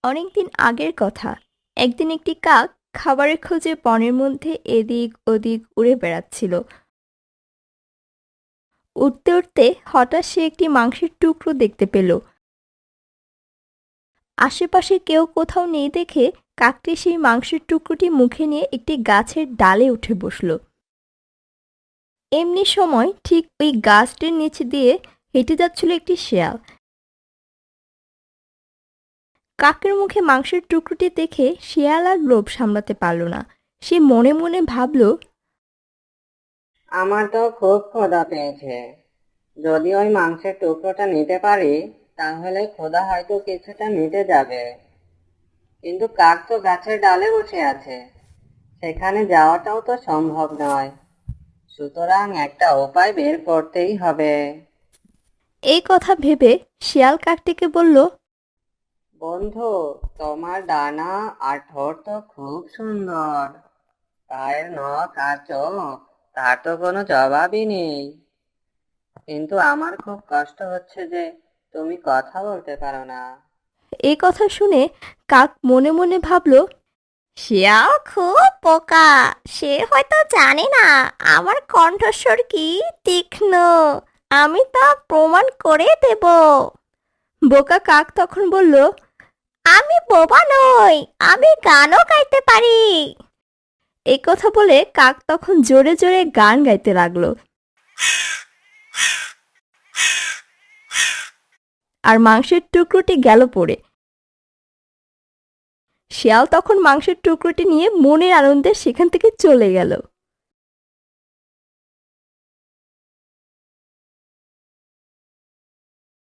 অনেকদিন আগের কথা। একদিন একটি কাক খাবারের খোঁজে বনের মধ্যে এদিক ওদিক উড়ে বেড়াচ্ছিল। উড়তে উড়তে হঠাৎ সে একটি মাংসের টুকরো দেখতে পেল। আশেপাশে কেউ কোথাও নেই দেখে কাকটি সেই মাংসের টুকরোটি মুখে নিয়ে একটি গাছের ডালে উঠে বসল। এমনি সময় ঠিক ওই গাছটির নিচে দিয়ে হেঁটে যাচ্ছিল একটি শেয়াল। কাকের মুখে মাংসের টুকরোটি দেখে শিয়াল আর লোভ সামলাতে পারল না। সে মনে মনে ভাবল, আমার তো খুব ক্ষুধা পেয়েছে। যদি ওই মাংসের টুকরোটা নিতে পারি তাহলে ক্ষুধা হয়তো কিছুটা মিটে যাবে। কিন্তু কাক তো গাছের ডালে বসে আছে, সেখানে যাওয়াটাও তো সম্ভব নয়। সুতরাং একটা উপায় বের করতেই হবে। এই কথা ভেবে শিয়াল কাকটিকে বলল, বন্ধু, তোমার ডানা আর ঠোঁট তো খুব সুন্দর। পায়ের নখ আর চোখ, তার তো কোনো জবাবই নেই। কিন্তু আমার খুব কষ্ট হচ্ছে যে তুমি কথা বলতে পারো না। এই কথা শুনে কাক মনে মনে ভাবল, শিয়াল খুব বোকা। সে হয়তো জানে না আমার কণ্ঠস্বর কি তীক্ষ্ণ। আমি তা প্রমাণ করে দেব। বোকা কাক তখন বলল, আমি বোবা নই, আমি গানও গাইতে পারি। এই কথা বলে কাক তখন জোরে জোরে গান গাইতে লাগলো। আর মাংসের টুকরোটি গেল পড়ে। শিয়াল তখন মাংসের টুকরোটি নিয়ে মনের আনন্দে সেখান থেকে চলে গেল।